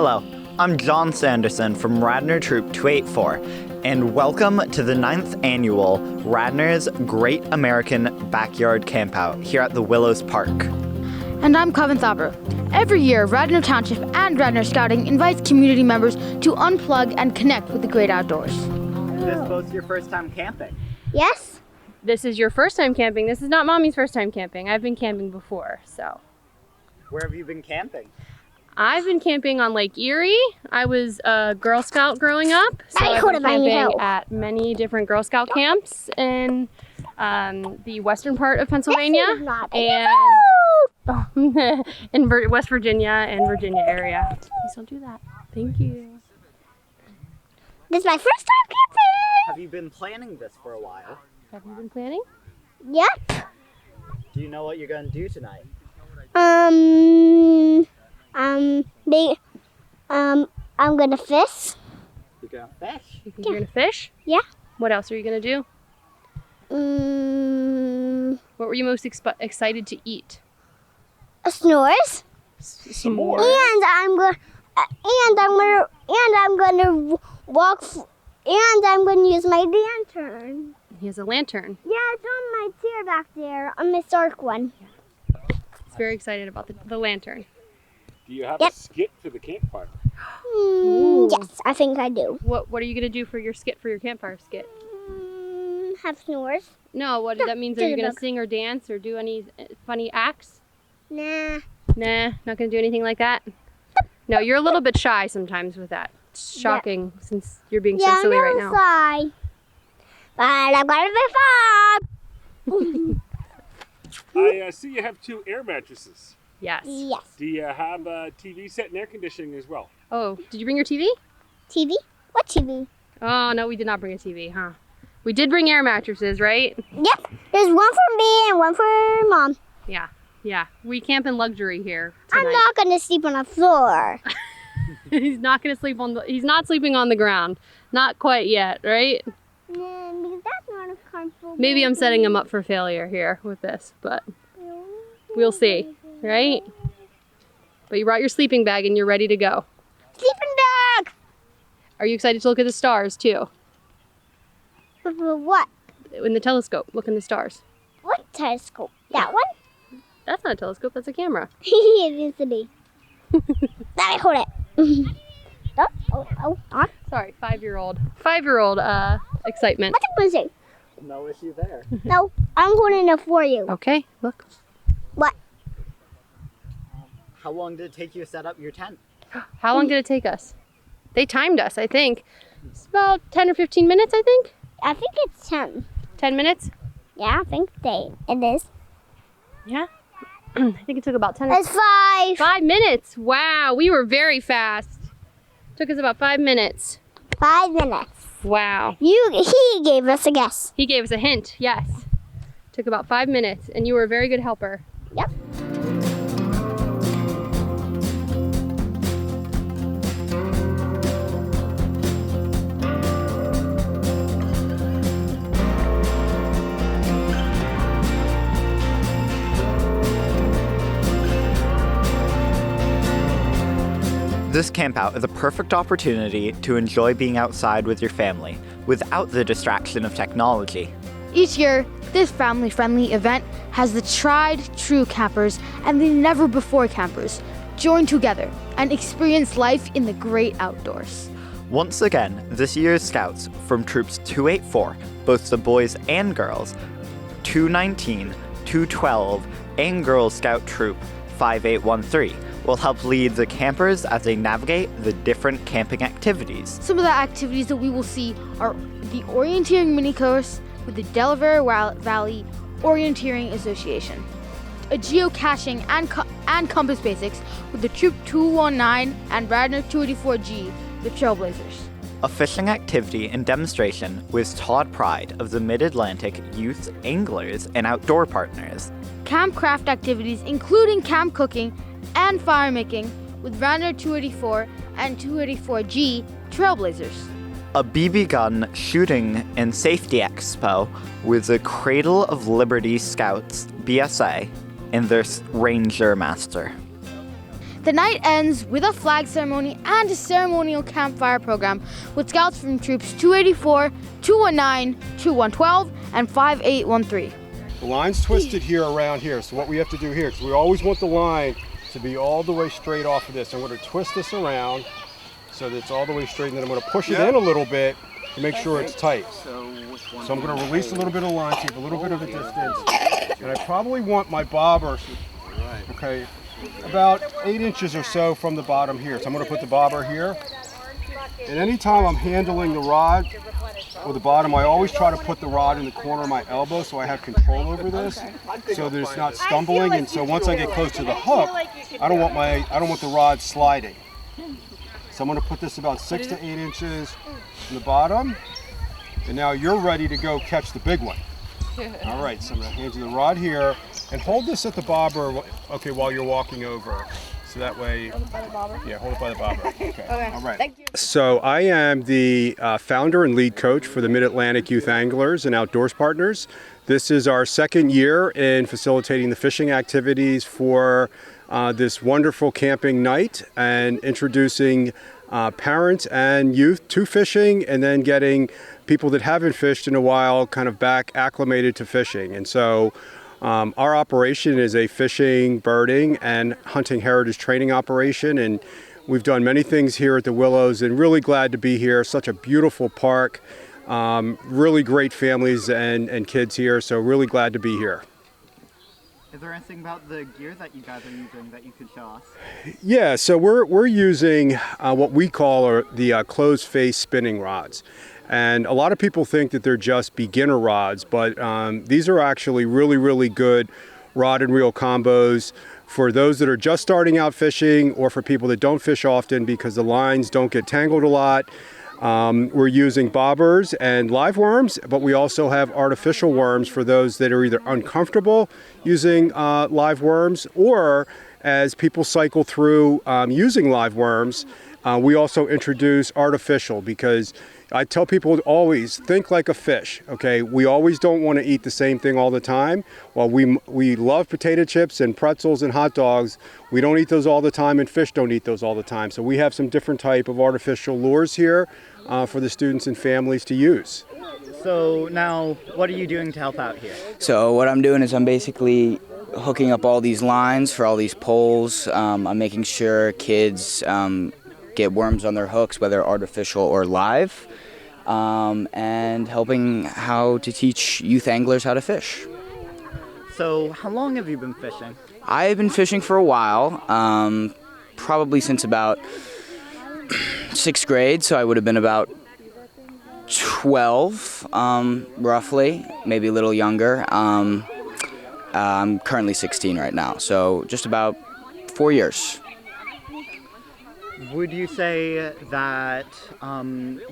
Hello, I'm John Sanderson from Radnor Troop 284, and welcome to the 9th annual Radnor's Great American Backyard Campout here at the Willows Park. And I'm Coven Thaber. Every year, Radnor Township and Radnor Scouting invites community members to unplug and connect with the great outdoors. Is this both your first time camping? Yes. This is your first time camping. This is not Mommy's first time camping. I've been camping before, so. Where have you been camping? I've been camping on Lake Erie. I was a Girl Scout growing up, so I've been camping at many different Girl Scout camps in the western part of Pennsylvania and in West Virginia and Virginia area. Please don't do that. Thank you. This is my first time camping. Have you been planning this for a while? Have you been planning? Yep. Do you know what you're going to do tonight? I'm gonna fish. You're going to fish? You think you're gonna fish? Yeah. What else are you gonna do? What were you most excited to eat? Snores. Some more. And I'm gonna walk. And I'm gonna use my lantern. He has a lantern. Yeah, it's on my chair back there, on my dark one. He's very excited about the lantern. Do you have a skit for the campfire? Yes, I think I do. What are you gonna do for your skit, for your campfire skit? Have snores? No, what that means? Are you gonna sing or dance or do any funny acts? Nah. Nah, not gonna do anything like that. No, you're a little bit shy sometimes with that. It's shocking since you're being so silly right now. Shy. But I'm gonna be fun. I see you have 2 air mattresses. Yes. Yes. Do you have a TV set and air conditioning as well? Oh, did you bring your TV? TV? What TV? Oh no, we did not bring a TV, huh? We did bring air mattresses, right? Yep. There's one for me and one for Mom. Yeah. We camp in luxury here tonight. I'm not gonna sleep on the floor. He's not gonna sleep he's not sleeping on the ground. Not quite yet, right? Nah, because that's not a comfortable. Maybe I'm setting him up for failure here with this, but we'll see, right? But you brought your sleeping bag and you're ready to go. Sleeping bag! Are you excited to look at the stars too? What? In the telescope, look in the stars. What telescope? That one? That's not a telescope, that's a camera. It is to be. Let me hold it. On. Sorry, 5-year-old excitement. What's it gonna say? No issue there. No, I'm holding it for you. Okay, look. What? How long did it take you to set up your tent? How long did it take us? They timed us, I think. It's about 10 or 15 minutes, I think. I think it's 10. 10 minutes? Yeah, I think it is. Yeah. I think it took about 10 It's 5. 5 minutes. Wow, we were very fast. Took us about 5 minutes. 5 minutes. Wow. He gave us a guess. He gave us a hint, yes. Took about 5 minutes, and you were a very good helper. Yep. This campout is a perfect opportunity to enjoy being outside with your family without the distraction of technology. Each year, this family-friendly event has the tried, true campers and the never-before campers join together and experience life in the great outdoors. Once again, this year's Scouts from Troops 284, both the boys and girls, 219, 212, and Girl Scout Troop 5813, will help lead the campers as they navigate the different camping activities. Some of the activities that we will see are the orienteering mini course with the Delaware Valley Orienteering Association, a geocaching and compass basics with the Troop 219 and Radnor 284G, the Trailblazers. A fishing activity and demonstration with Todd Pride of the Mid-Atlantic Youth Anglers and Outdoor Partners. Camp craft activities including camp cooking and fire making with Radnor 284 and 284G Trailblazers. A BB gun shooting and safety expo with the Cradle of Liberty Scouts BSA and their Ranger Master. The night ends with a flag ceremony and a ceremonial campfire program with scouts from troops 284, 219, 2112, and 5813. The line's twisted here around here, so what we have to do here, because we always want the line to be all the way straight off of this. I'm going to twist this around so that it's all the way straight, and then I'm going to push it in a little bit to make sure it's tight. So I'm going to release a little bit of line, keep a little bit of a distance, and I probably want my bobber, okay, about 8 inches or so from the bottom here. So I'm going to put the bobber here, and anytime I'm handling the rod or the bottom, I always try to put the rod in the corner of my elbow so I have control over this, so that it's not stumbling. And so once I get close to the hook, I don't want the rod sliding. So I'm going to put this about 6 to 8 inches in the bottom, and now you're ready to go catch the big one. All right, so I'm going to hand you the rod here, and hold this at the bobber, okay, while you're walking over. So that way, yeah, hold it by the bobber. Okay. All right. Thank you. So I am the founder and lead coach for the Mid-Atlantic Youth Anglers and Outdoors Partners. This is our second year in facilitating the fishing activities for this wonderful camping night and introducing parents and youth to fishing, and then getting people that haven't fished in a while kind of back acclimated to fishing. And so our operation is a fishing, birding, and hunting heritage training operation, and we've done many things here at the Willows, and really glad to be here. Such a beautiful park, really great families and kids here, so really glad to be here. Is there anything about the gear that you guys are using that you could show us? Yeah, so we're using what we call the closed face spinning rods. And a lot of people think that they're just beginner rods, but these are actually really, really good rod and reel combos for those that are just starting out fishing, or for people that don't fish often because the lines don't get tangled a lot. We're using bobbers and live worms, but we also have artificial worms for those that are either uncomfortable using live worms, or as people cycle through using live worms, we also introduce artificial, because I tell people to always think like a fish, okay? We always don't want to eat the same thing all the time. While we love potato chips and pretzels and hot dogs, we don't eat those all the time, and fish don't eat those all the time. So we have some different type of artificial lures here for the students and families to use. So now, what are you doing to help out here? So what I'm doing is I'm basically hooking up all these lines for all these poles. I'm making sure kids get worms on their hooks, whether artificial or live, and helping how to teach youth anglers how to fish. So how long have you been fishing? I've been fishing for a while, probably since about 6th grade, so I would have been about 12, roughly, maybe a little younger. I'm currently 16 right now, so just about 4 years. Would you say that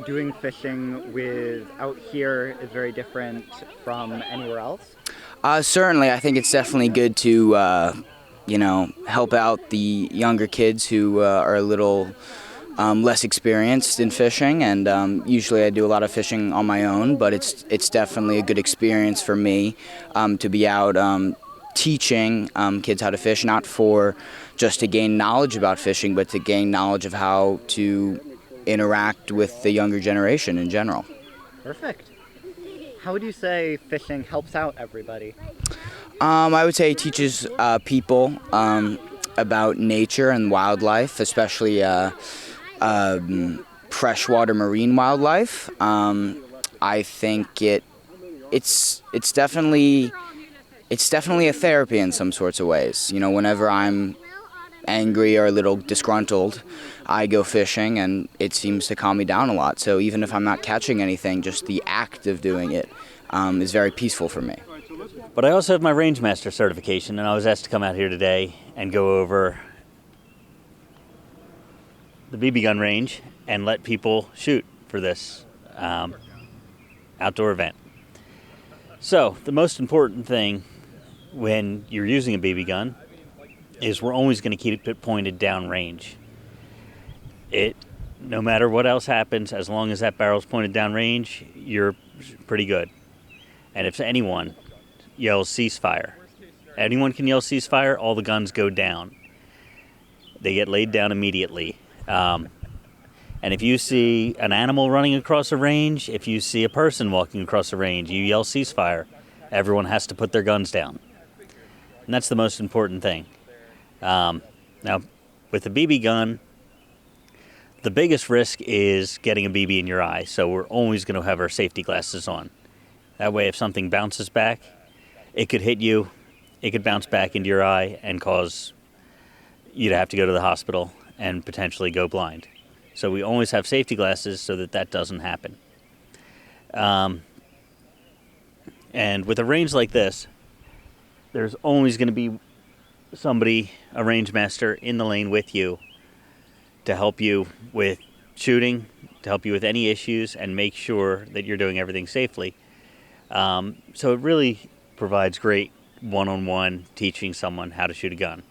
doing fishing out here is very different from anywhere else? Certainly, I think it's definitely good to, help out the younger kids who are a little less experienced in fishing, and usually I do a lot of fishing on my own, but it's definitely a good experience for me to be out teaching kids how to fish, not for just to gain knowledge about fishing, but to gain knowledge of how to interact with the younger generation in general. Perfect. How would you say fishing helps out everybody? I would say it teaches people about nature and wildlife, especially freshwater marine wildlife. I think it's definitely a therapy in some sorts of ways. You know, whenever I'm angry or a little disgruntled, I go fishing, and it seems to calm me down a lot. So even if I'm not catching anything, just the act of doing it is very peaceful for me. But I also have my Rangemaster certification, and I was asked to come out here today and go over the BB gun range and let people shoot for this outdoor event. So the most important thing when you're using a BB gun is we're always going to keep it pointed down range. No matter what else happens, as long as that barrel's pointed down range, you're pretty good. And if anyone yells ceasefire, anyone can yell ceasefire, all the guns go down. they get laid down immediately. And if you see an animal running across a range, if you see a person walking across a range, you yell ceasefire. Everyone has to put their guns down. And that's the most important thing. Now, with a BB gun, the biggest risk is getting a BB in your eye, so we're always going to have our safety glasses on. That way, if something bounces back, it could hit you, it could bounce back into your eye and cause you to have to go to the hospital and potentially go blind. So we always have safety glasses so that that doesn't happen. And with a range like this, there's always going to be somebody, a range master, in the lane with you to help you with shooting, to help you with any issues, and make sure that you're doing everything safely. So it really provides great one-on-one teaching someone how to shoot a gun.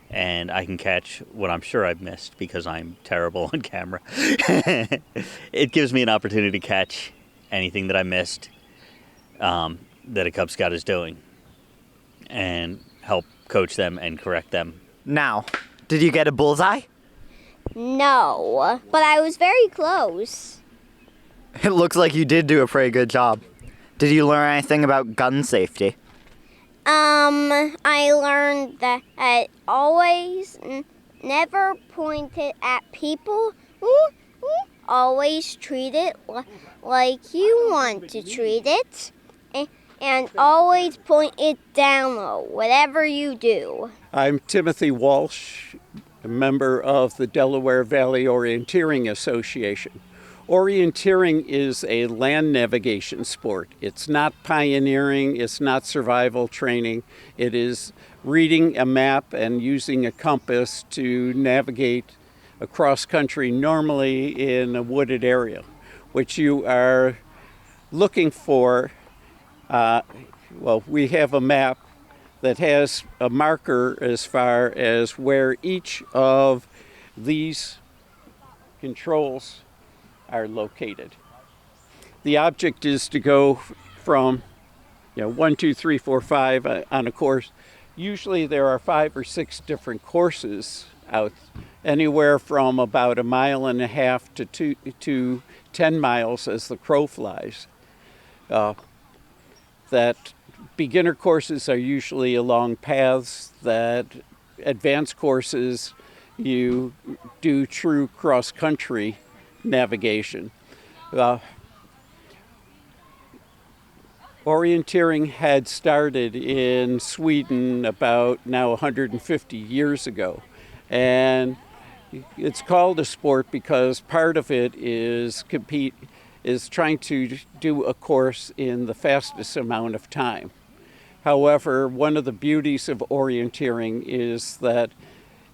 And I can catch what I'm sure I've missed because I'm terrible on camera. It gives me an opportunity to catch anything that I missed that a Cub Scout is doing and help coach them and correct them. Now, did you get a bullseye? No, but I was very close. It looks like you did do a pretty good job. Did you learn anything about gun safety? I learned that I always never point it at people. Always treat it like you want to treat it. And always point it down low, whatever you do. I'm Timothy Walsh, a member of the Delaware Valley Orienteering Association. Orienteering is a land navigation sport. It's not pioneering, it's not survival training. It is reading a map and using a compass to navigate across country, normally in a wooded area, which you are looking for. We have a map that has a marker as far as where each of these controls are located. The object is to go from 1, 2, 3, 4, 5 on a course. Usually there are 5 or 6 different courses out, anywhere from about 1.5 miles to 10 miles as the crow flies. That beginner courses are usually along paths, that advanced courses you do true cross-country navigation. Orienteering had started in Sweden about now 150 years ago, and it's called a sport because part of it is trying to do a course in the fastest amount of time. However, one of the beauties of orienteering is that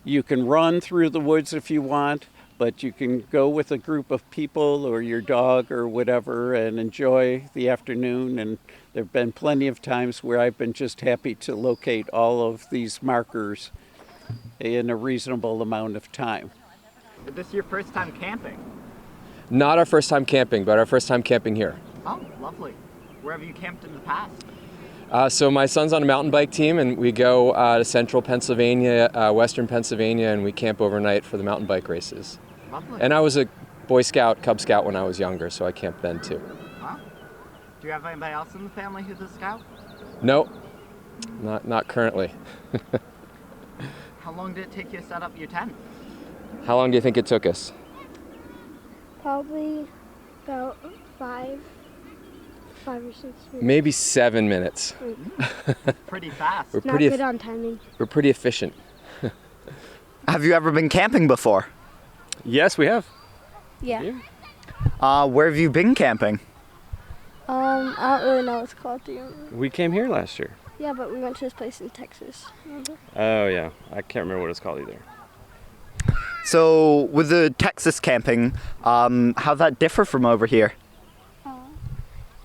you can run through the woods if you want, but you can go with a group of people or your dog or whatever and enjoy the afternoon. And there have been plenty of times where I've been just happy to locate all of these markers in a reasonable amount of time. Is this your first time camping? Not our first time camping, but our first time camping here. Oh, lovely. Where have you camped in the past? So my son's on a mountain bike team, and we go to central Pennsylvania, western Pennsylvania, and we camp overnight for the mountain bike races. Lovely. And I was a Boy Scout, Cub Scout when I was younger, so I camped then too. Huh? Do you have anybody else in the family who's a scout? No, not currently. How long did it take you to set up your tent? How long do you think it took us? Probably about 5 or 6 minutes. Maybe 7 minutes. Pretty fast. We're Not pretty good on timing. We're pretty efficient. Have you ever been camping before? Yes, we have. Yeah. Where have you been camping? I don't really know what it's called. Do you remember? We came here last year. Yeah, but we went to this place in Texas. Remember? Oh yeah, I can't remember what it's called either. So, with the Texas camping, how'd that differ from over here?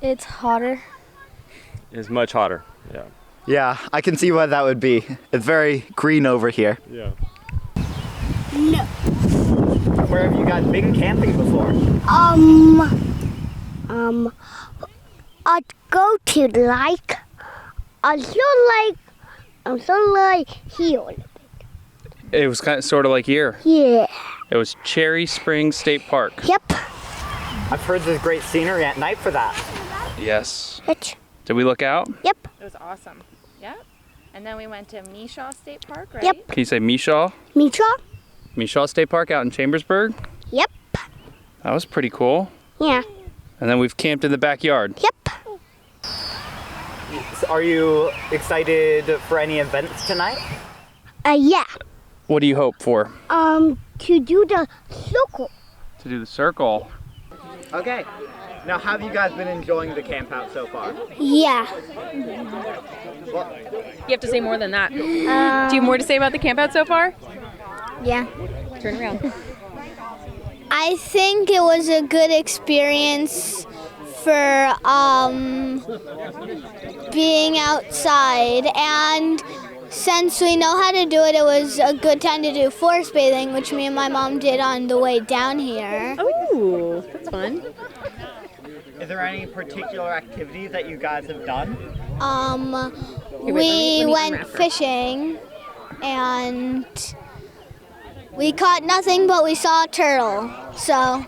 It's hotter. It's much hotter. Yeah. Yeah, I can see why that would be. It's very green over here. Yeah. No. Where have you guys been camping before? I'd go to also like here. It was sort of like here. Yeah. It was Cherry Springs State Park. Yep. I've heard there's great scenery at night for that. Yes. Which? Did we look out? Yep. It was awesome. Yep. And then we went to Mishaw State Park, right? Yep. Can you say Mishaw? Mishaw? Mishaw State Park out in Chambersburg? Yep. That was pretty cool. Yeah. And then we've camped in the backyard. Yep. Are you excited for any events tonight? Yeah. What do you hope for? To do the circle. To do the circle. Okay. Now, have you guys been enjoying the camp out so far? Yeah. You have to say more than that. Do you have more to say about the campout so far? Yeah. Turn around. I think it was a good experience for being outside, and since we know how to do it, it was a good time to do forest bathing, which me and my mom did on the way down here. Ooh, that's fun. Is there any particular activities that you guys have done? We went fishing, and we caught nothing, but we saw a turtle, so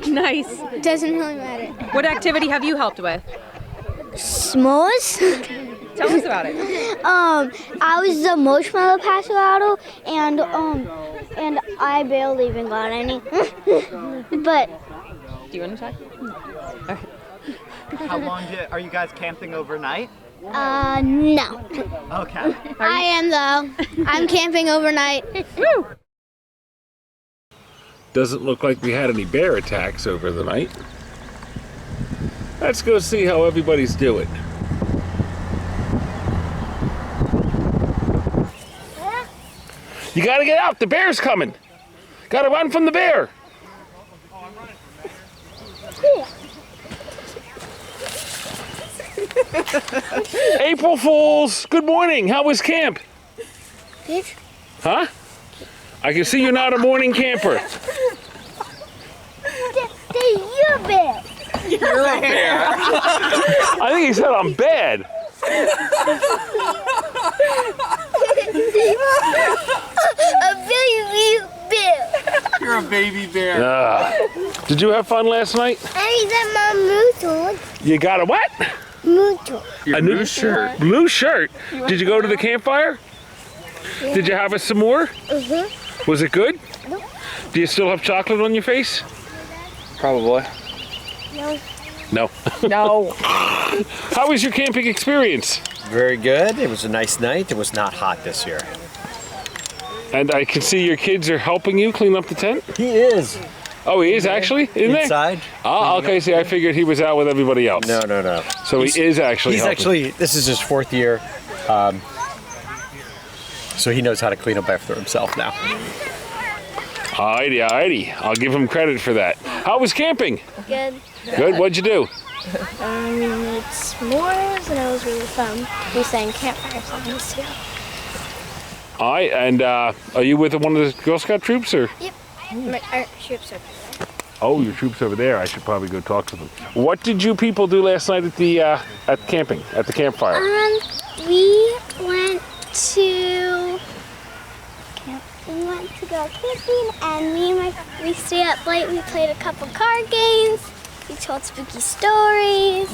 nice. It doesn't really matter. What activity have you helped with? S'mores? Tell us about it. I was the marshmallow passerado, and I barely even got any. But do you want to talk? How long are you guys camping overnight? No. Okay. I am though. I'm camping overnight. Woo! Doesn't look like we had any bear attacks over the night. Let's go see how everybody's doing. You gotta get out, the bear's coming. Gotta run from the bear. April Fools, good morning. How was camp? Good. Huh? I can see you're not a morning camper. You're a bear. You're a bear. I think he said I'm bad. A baby bear. You're a baby bear. Did you have fun last night? I was at my mood. You got a what? Mood. A new shirt. Blue shirt. Did you go to the campfire? Yeah. Did you have a s'more? Mm-hmm. Was it good? No. Do you still have chocolate on your face? Probably. No. No. No. How was your camping experience? Very good. It was a nice night. It was not hot this year. And I can see your kids are helping you clean up the tent? He is. Oh, he is actually in there? Inside. Oh, okay. See, I figured he was out with everybody else. No. So he is actually helping. This is his 4th year. So he knows how to clean up after himself now. Alrighty. I'll give him credit for that. How was camping? Good. Good. What'd you do? We made s'mores, and it was really fun. We sang campfire songs too. All right. And are you with one of the Girl Scout troops or? Yep. Our troops over there. Oh, your troops over there. I should probably go talk to them. What did you people do last night at the at the campfire? We went to go camping, and we stayed up late. We played a couple card games. We told spooky stories,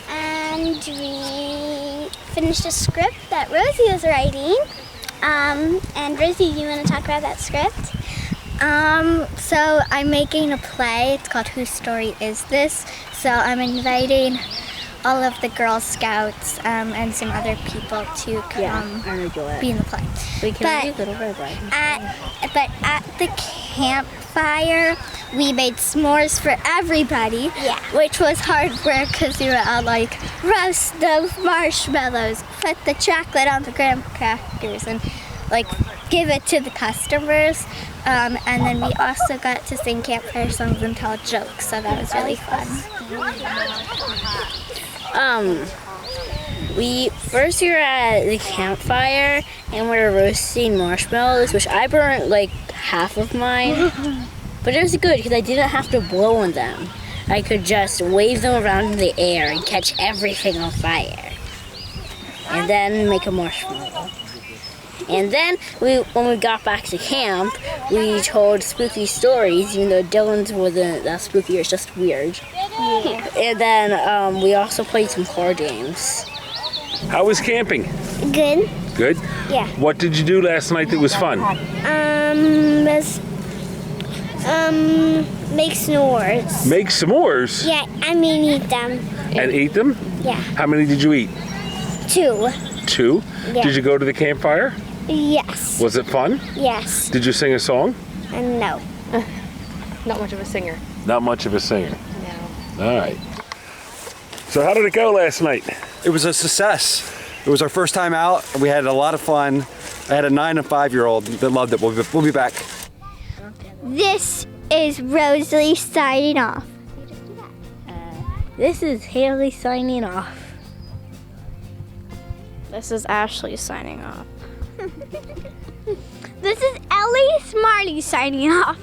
and we finished a script that Rosie was writing. And Rosie, you want to talk about that script? So I'm making a play. It's called Whose Story Is This? So I'm inviting all of the Girl Scouts and some other people to come be in the play. But at the campfire, we made s'mores for everybody, which was hard work because we were all like, roast those marshmallows, put the chocolate on the graham crackers, and like give it to the customers. And then we also got to sing campfire songs and tell jokes, so that was really fun. We were at the campfire and we were roasting marshmallows, which I burnt like half of mine. But it was good because I didn't have to blow on them. I could just wave them around in the air and catch everything on fire. And then make a marshmallow. And then when we got back to camp, we told spooky stories, even though Dylan's wasn't that spooky, it's just weird. Yeah. And then we also played some horror games. How was camping? Good. Good? Yeah. What did you do last night that was fun? Make s'mores. Make s'mores? Yeah, I mean eat them. And eat them? Yeah. How many did you eat? 2. 2? Yeah. Did you go to the campfire? Yes. Was it fun? Yes. Did you sing a song? No. Not much of a singer. Not much of a singer. No. All right. So how did it go last night? It was a success. It was our first time out. We had a lot of fun. I had a 9 and 5-year-old that loved it. We'll be back. This is Rosalie signing off. This is Haley signing off. This is Ashley signing off. This is Ellie Smarty signing off.